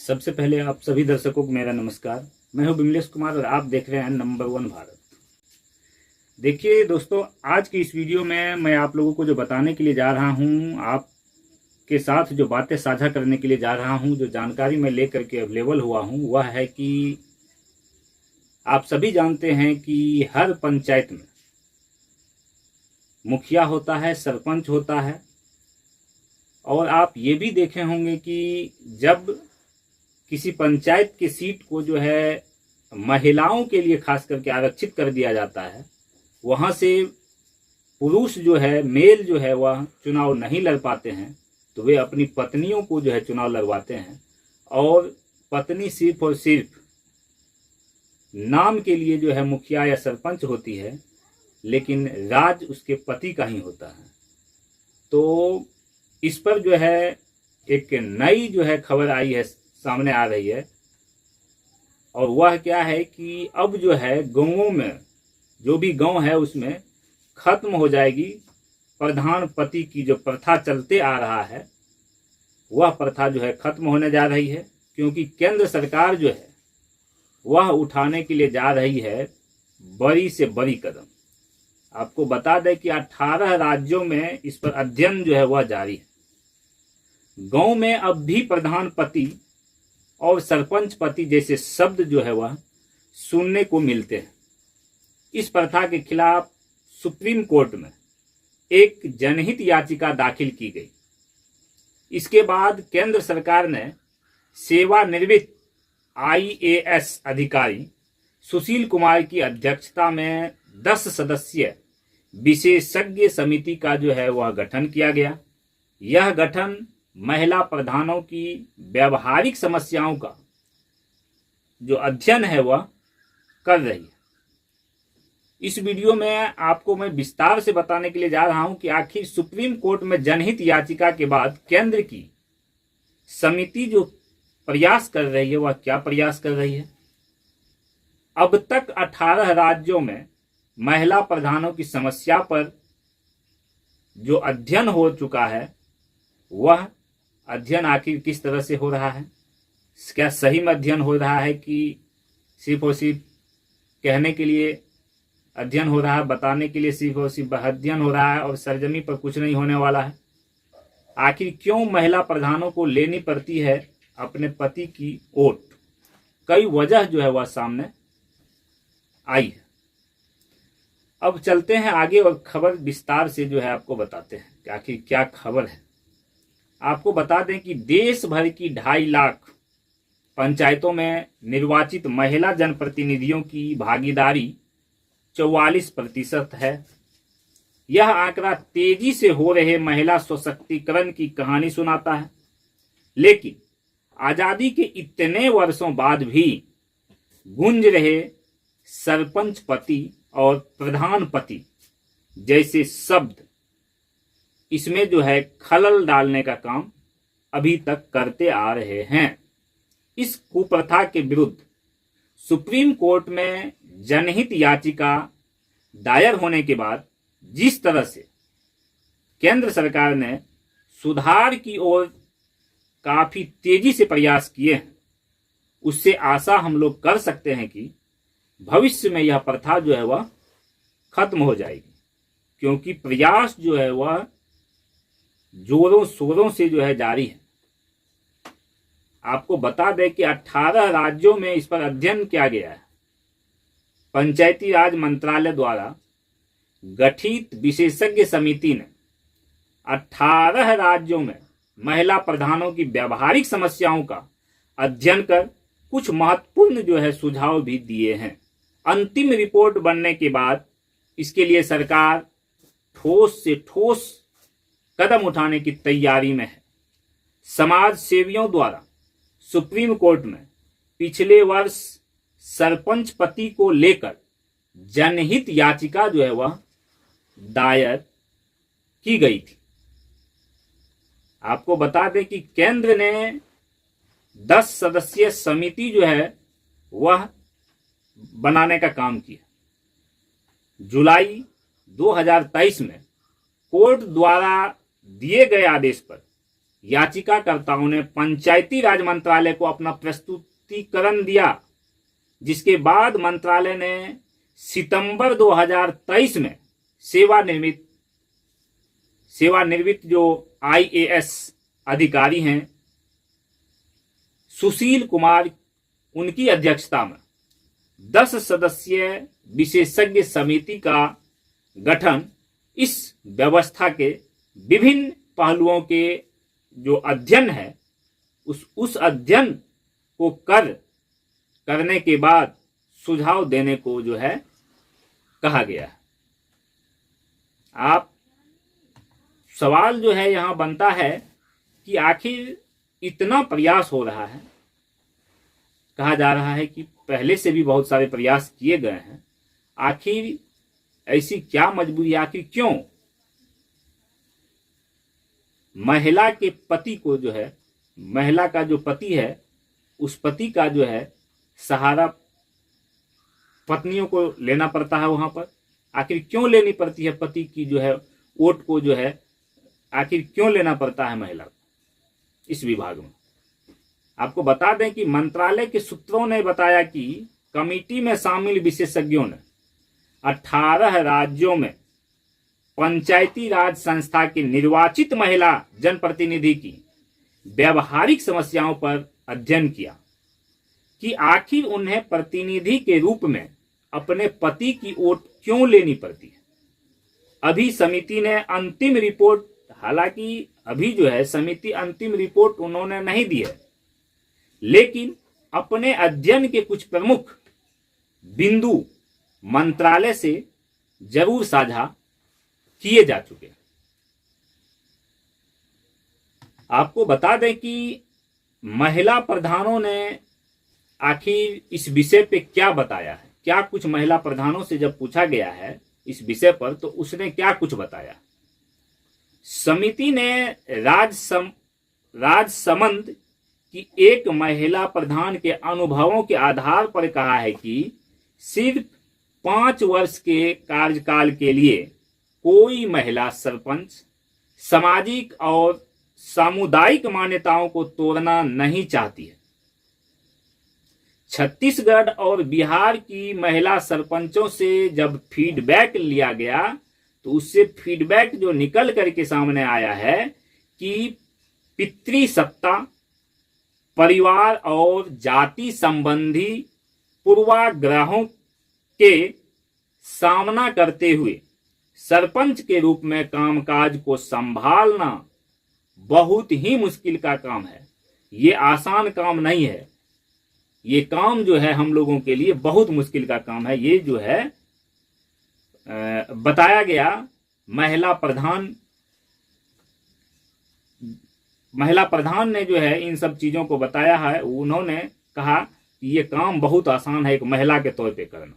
सबसे पहले आप सभी दर्शकों को मेरा नमस्कार। मैं हूं बिमलेश कुमार और आप देख रहे हैं नंबर 1 भारत। देखिए दोस्तों, आज की इस वीडियो में मैं आप लोगों को जो बताने के लिए जा रहा हूं, आपके साथ जो बातें साझा करने के लिए जा रहा हूं, जो जानकारी मैं लेकर के अवेलेबल हुआ हूं, वह है कि आप सभी जानते हैं कि हर पंचायत में मुखिया होता है, सरपंच होता है। और आप ये भी देखे होंगे कि जब किसी पंचायत की सीट को जो है महिलाओं के लिए खास करके आरक्षित कर दिया जाता है, वहां से पुरुष जो है, मेल जो है, वह चुनाव नहीं लड़ पाते हैं, तो वे अपनी पत्नियों को जो है चुनाव लड़वाते हैं। और पत्नी सिर्फ और सिर्फ नाम के लिए जो है मुखिया या सरपंच होती है, लेकिन राज उसके पति का ही होता है। तो इस पर जो है एक नई जो है खबर आई है, सामने आ रही है। और वह क्या है कि अब जो है गांवों में, जो भी गांव है उसमें खत्म हो जाएगी प्रधान पति की जो प्रथा चलते आ रहा है, वह प्रथा जो है खत्म होने जा रही है। क्योंकि केंद्र सरकार जो है वह उठाने के लिए जा रही है बड़ी से बड़ी कदम। आपको बता दें कि 18 राज्यों में इस पर अध्ययन जो है वह जारी है। गांव में अब भी प्रधान पति और सरपंच पति जैसे शब्द जो है वह सुनने को मिलते हैं। इस प्रथा के खिलाफ सुप्रीम कोर्ट में एक जनहित याचिका दाखिल की गई। इसके बाद केंद्र सरकार ने सेवानिवृत्त IAS अधिकारी सुशील कुमार की अध्यक्षता में 10 सदस्यीय विशेषज्ञ समिति का जो है वह गठन किया गया। यह गठन महिला प्रधानों की व्यवहारिक समस्याओं का जो अध्ययन है वह कर रही है। इस वीडियो में आपको मैं विस्तार से बताने के लिए जा रहा हूं कि आखिर सुप्रीम कोर्ट में जनहित याचिका के बाद केंद्र की समिति जो प्रयास कर रही है वह क्या प्रयास कर रही है। अब तक 18 राज्यों में महिला प्रधानों की समस्या पर जो अध्ययन हो चुका है, वह अध्ययन आखिर किस तरह से हो रहा है। क्या सही में अध्ययन हो रहा है कि सिर्फ और सिर्फ कहने के लिए अध्ययन हो रहा है, बताने के लिए सिर्फ और सिर्फ अध्ययन हो रहा है और सरजमी पर कुछ नहीं होने वाला है। आखिर क्यों महिला प्रधानों को लेनी पड़ती है अपने पति की ओट। कई वजह जो है वह सामने आई है। अब चलते हैं आगे और खबर विस्तार से जो है आपको बताते हैं कि आखिर क्या खबर है। आपको बता दें कि देश भर की 2.5 लाख पंचायतों में निर्वाचित महिला जनप्रतिनिधियों की भागीदारी 44% है। यह आंकड़ा तेजी से हो रहे महिला सशक्तिकरण की कहानी सुनाता है। लेकिन आजादी के इतने वर्षों बाद भी गूंज रहे सरपंच पति और प्रधान पति जैसे शब्द इसमें जो है खलल डालने का काम अभी तक करते आ रहे हैं। इस कुप्रथा के विरुद्ध सुप्रीम कोर्ट में जनहित याचिका दायर होने के बाद जिस तरह से केंद्र सरकार ने सुधार की ओर काफी तेजी से प्रयास किए हैं, उससे आशा हम लोग कर सकते हैं कि भविष्य में यह प्रथा जो है वह खत्म हो जाएगी। क्योंकि प्रयास जो है वह जोरों शोरों से जो है जारी है। आपको बता दें कि 18 राज्यों में इस पर अध्ययन किया गया है। पंचायती राज मंत्रालय द्वारा गठित विशेषज्ञ समिति ने 18 राज्यों में महिला प्रधानों की व्यवहारिक समस्याओं का अध्ययन कर कुछ महत्वपूर्ण जो है सुझाव भी दिए हैं। अंतिम रिपोर्ट बनने के बाद इसके लिए सरकार ठोस से ठोस कदम उठाने की तैयारी में है। समाज सेवियों द्वारा सुप्रीम कोर्ट में पिछले वर्ष सरपंच पति को लेकर जनहित याचिका जो है वह दायर की गई थी। आपको बता दें कि केंद्र ने 10 सदस्यीय समिति जो है वह बनाने का काम किया। जुलाई 2023 में कोर्ट द्वारा दिए गए आदेश पर याचिकाकर्ताओं ने पंचायती राज मंत्रालय को अपना प्रस्तुतिकरण दिया, जिसके बाद मंत्रालय ने सितंबर 2023 में सेवानिवृत्त जो IAS अधिकारी हैं सुशील कुमार, उनकी अध्यक्षता में 10 सदस्यीय विशेषज्ञ समिति का गठन इस व्यवस्था के विभिन्न पहलुओं के जो अध्ययन है उस अध्ययन को करने के बाद सुझाव देने को जो है कहा गया है। आप सवाल जो है यहां बनता है कि आखिर इतना प्रयास हो रहा है, कहा जा रहा है कि पहले से भी बहुत सारे प्रयास किए गए हैं, आखिर ऐसी क्या मजबूरी, आखिर क्यों महिला के पति को जो है, महिला का जो पति है उस पति का जो है सहारा पत्नियों को लेना पड़ता है। वहां पर आखिर क्यों लेनी पड़ती है, पति की जो है वोट को जो है आखिर क्यों लेना पड़ता है महिला को इस विभाग में। आपको बता दें कि मंत्रालय के सूत्रों ने बताया कि कमेटी में शामिल विशेषज्ञों ने 18 राज्यों में पंचायती राज संस्था की निर्वाचित महिला जनप्रतिनिधि की व्यवहारिक समस्याओं पर अध्ययन किया कि आखिर उन्हें प्रतिनिधि के रूप में अपने पति की वोट क्यों लेनी पड़ती है। अभी समिति ने अंतिम रिपोर्ट, हालांकि अभी जो है समिति अंतिम रिपोर्ट उन्होंने नहीं दी है, लेकिन अपने अध्ययन के कुछ प्रमुख बिंदु मंत्रालय से जरूर साझा किए जा चुके हैं। आपको बता दें कि महिला प्रधानों ने आखिर इस विषय पे क्या बताया है, क्या कुछ महिला प्रधानों से जब पूछा गया है इस विषय पर तो उसने क्या कुछ बताया। समिति ने राजसमंद की एक महिला प्रधान के अनुभवों के आधार पर कहा है कि सिर्फ 5 वर्ष के कार्यकाल के लिए कोई महिला सरपंच सामाजिक और सामुदायिक मान्यताओं को तोड़ना नहीं चाहती है। छत्तीसगढ़ और बिहार की महिला सरपंचों से जब फीडबैक लिया गया तो उससे फीडबैक जो निकल करके सामने आया है कि पितृसत्ता, परिवार और जाति संबंधी पूर्वाग्रहों के सामना करते हुए सरपंच के रूप में कामकाज को संभालना बहुत ही मुश्किल का काम है। ये आसान काम नहीं है, ये काम जो है हम लोगों के लिए बहुत मुश्किल का काम है। ये जो है बताया गया महिला प्रधान ने जो है इन सब चीजों को बताया है। उन्होंने कहा कि ये काम बहुत आसान है एक महिला के तौर पे करना।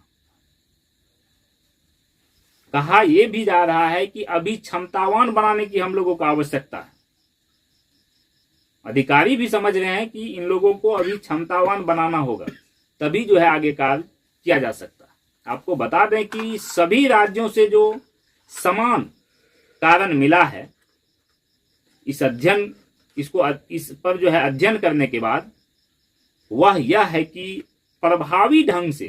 कहा यह भी जा रहा है कि अभी क्षमतावान बनाने की हम लोगों को आवश्यकता है। अधिकारी भी समझ रहे हैं कि इन लोगों को अभी क्षमतावान बनाना होगा, तभी जो है आगे कार्य किया जा सकता है। आपको बता दें कि सभी राज्यों से जो समान कारण मिला है इस पर जो है अध्ययन करने के बाद, वह यह है कि प्रभावी ढंग से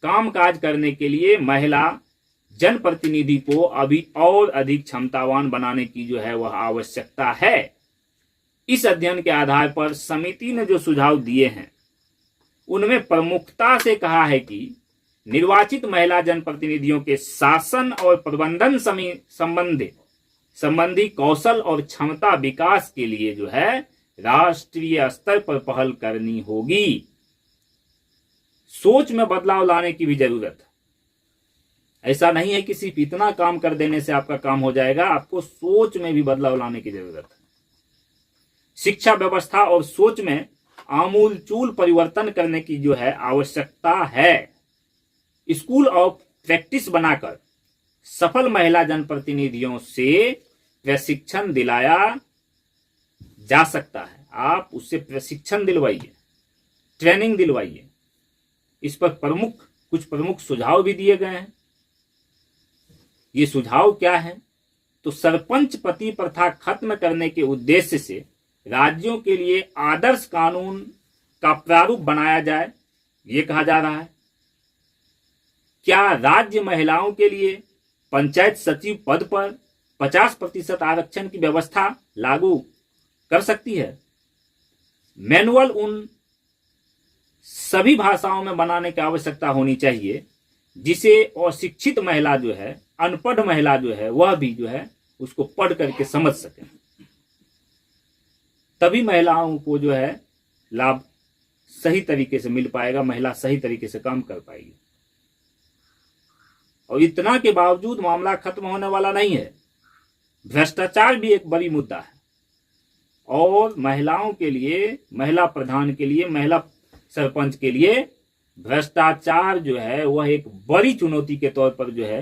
कामकाज करने के लिए महिला जनप्रतिनिधि को अभी और अधिक क्षमतावान बनाने की जो है वह आवश्यकता है। इस अध्ययन के आधार पर समिति ने जो सुझाव दिए हैं उनमें प्रमुखता से कहा है कि निर्वाचित महिला जनप्रतिनिधियों के शासन और प्रबंधन संबंधी कौशल और क्षमता विकास के लिए जो है राष्ट्रीय स्तर पर पहल करनी होगी। सोच में बदलाव लाने की भी जरूरत है। ऐसा नहीं है कि सिर्फ इतना काम कर देने से आपका काम हो जाएगा, आपको सोच में भी बदलाव लाने की जरूरत है। शिक्षा व्यवस्था और सोच में आमूलचूल परिवर्तन करने की जो है आवश्यकता है। स्कूल ऑफ प्रैक्टिस बनाकर सफल महिला जनप्रतिनिधियों से प्रशिक्षण दिलाया जा सकता है। आप उससे प्रशिक्षण दिलवाइए, ट्रेनिंग दिलवाइए। इस पर कुछ प्रमुख सुझाव भी दिए गए हैं। ये सुझाव क्या है? तो सरपंच पति प्रथा खत्म करने के उद्देश्य से राज्यों के लिए आदर्श कानून का प्रारूप बनाया जाए, ये कहा जा रहा है। क्या राज्य महिलाओं के लिए पंचायत सचिव पद पर 50% आरक्षण की व्यवस्था लागू कर सकती है? मैनुअल उन सभी भाषाओं में बनाने की आवश्यकता होनी चाहिए जिसे अशिक्षित महिला जो है, अनपढ़ महिला जो है, वह भी जो है उसको पढ़ करके समझ सके। तभी महिलाओं को जो है लाभ सही तरीके से मिल पाएगा, महिला सही तरीके से काम कर पाएगी। और इतना के बावजूद मामला खत्म होने वाला नहीं है। भ्रष्टाचार भी एक बड़ी मुद्दा है और महिलाओं के लिए, महिला प्रधान के लिए, महिला सरपंच के लिए भ्रष्टाचार जो है वह एक बड़ी चुनौती के तौर पर जो है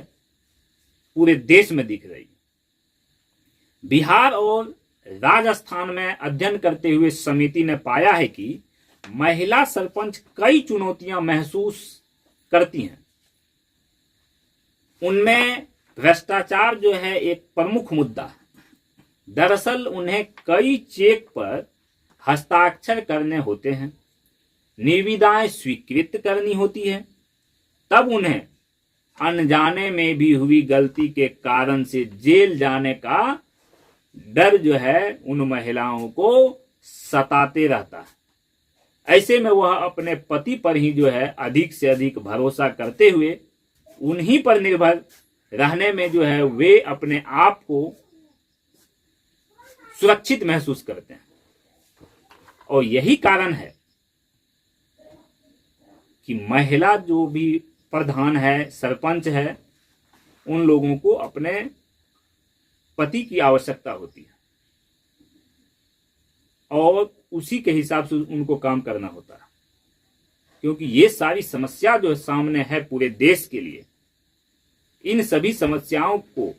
पूरे देश में दिख रही है। बिहार और राजस्थान में अध्ययन करते हुए समिति ने पाया है कि महिला सरपंच कई चुनौतियां महसूस करती हैं। उनमें भ्रष्टाचार जो है एक प्रमुख मुद्दा है। दरअसल उन्हें कई चेक पर हस्ताक्षर करने होते हैं, निविदाएं स्वीकृत करनी होती है, तब उन्हें अनजाने में भी हुई गलती के कारण से जेल जाने का डर जो है उन महिलाओं को सताते रहता है। ऐसे में वह अपने पति पर ही जो है अधिक से अधिक भरोसा करते हुए उन्हीं पर निर्भर रहने में जो है वे अपने आप को सुरक्षित महसूस करते हैं। और यही कारण है कि महिला जो भी प्रधान है, सरपंच है, उन लोगों को अपने पति की आवश्यकता होती है और उसी के हिसाब से उनको काम करना होता है। क्योंकि ये सारी समस्या जो सामने है पूरे देश के लिए, इन सभी समस्याओं को,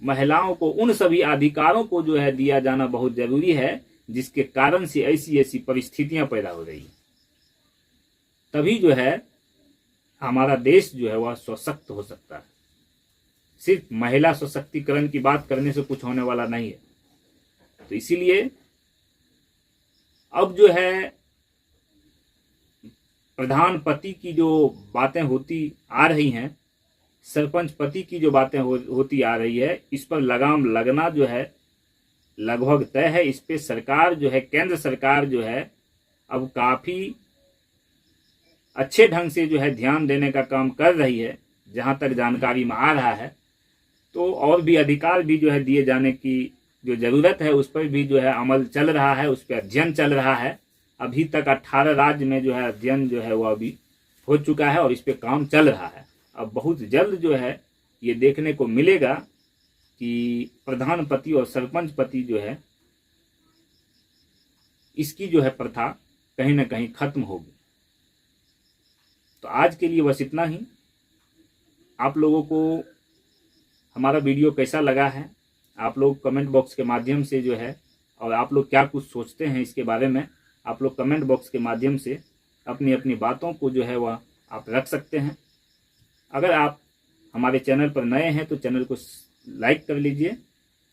महिलाओं को उन सभी अधिकारों को जो है दिया जाना बहुत जरूरी है जिसके कारण से ऐसी ऐसी परिस्थितियां पैदा हो रही हैं। तभी जो है हमारा देश जो है वह सशक्त हो सकता है। सिर्फ महिला सशक्तिकरण की बात करने से कुछ होने वाला नहीं है। तो इसीलिए अब जो है प्रधान पति की जो बातें होती आ रही हैं, सरपंच पति की जो बातें होती आ रही है, इस पर लगाम लगना जो है लगभग तय है। इस पे सरकार जो है, केंद्र सरकार जो है अब काफी अच्छे ढंग से जो है ध्यान देने का काम कर रही है, जहां तक जानकारी में आ रहा है। तो और भी अधिकार भी जो है दिए जाने की जो जरूरत है उस पर भी जो है अमल चल रहा है, उस पर अध्ययन चल रहा है। अभी तक 18 राज्य में जो है अध्ययन जो है वह अभी हो चुका है और इस पे काम चल रहा है। अब बहुत जल्द जो है ये देखने को मिलेगा कि प्रधान पति और सरपंच पति जो है इसकी जो है प्रथा कहीं ना कहीं खत्म होगी। तो आज के लिए बस इतना ही। आप लोगों को हमारा वीडियो कैसा लगा है, आप लोग कमेंट बॉक्स के माध्यम से जो है, और आप लोग क्या कुछ सोचते हैं इसके बारे में, आप लोग कमेंट बॉक्स के माध्यम से अपनी अपनी बातों को जो है वह आप रख सकते हैं। अगर आप हमारे चैनल पर नए हैं तो चैनल को लाइक कर लीजिए,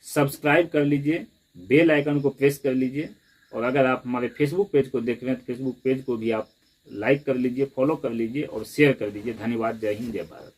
सब्सक्राइब कर लीजिए, बेल आइकन को प्रेस कर लीजिए। और अगर आप हमारे फेसबुक पेज को देख रहे हैं तो फेसबुक पेज को भी आप लाइक कर लीजिए, फॉलो कर लीजिए और शेयर कर दीजिए। धन्यवाद। जय हिंद, जय भारत।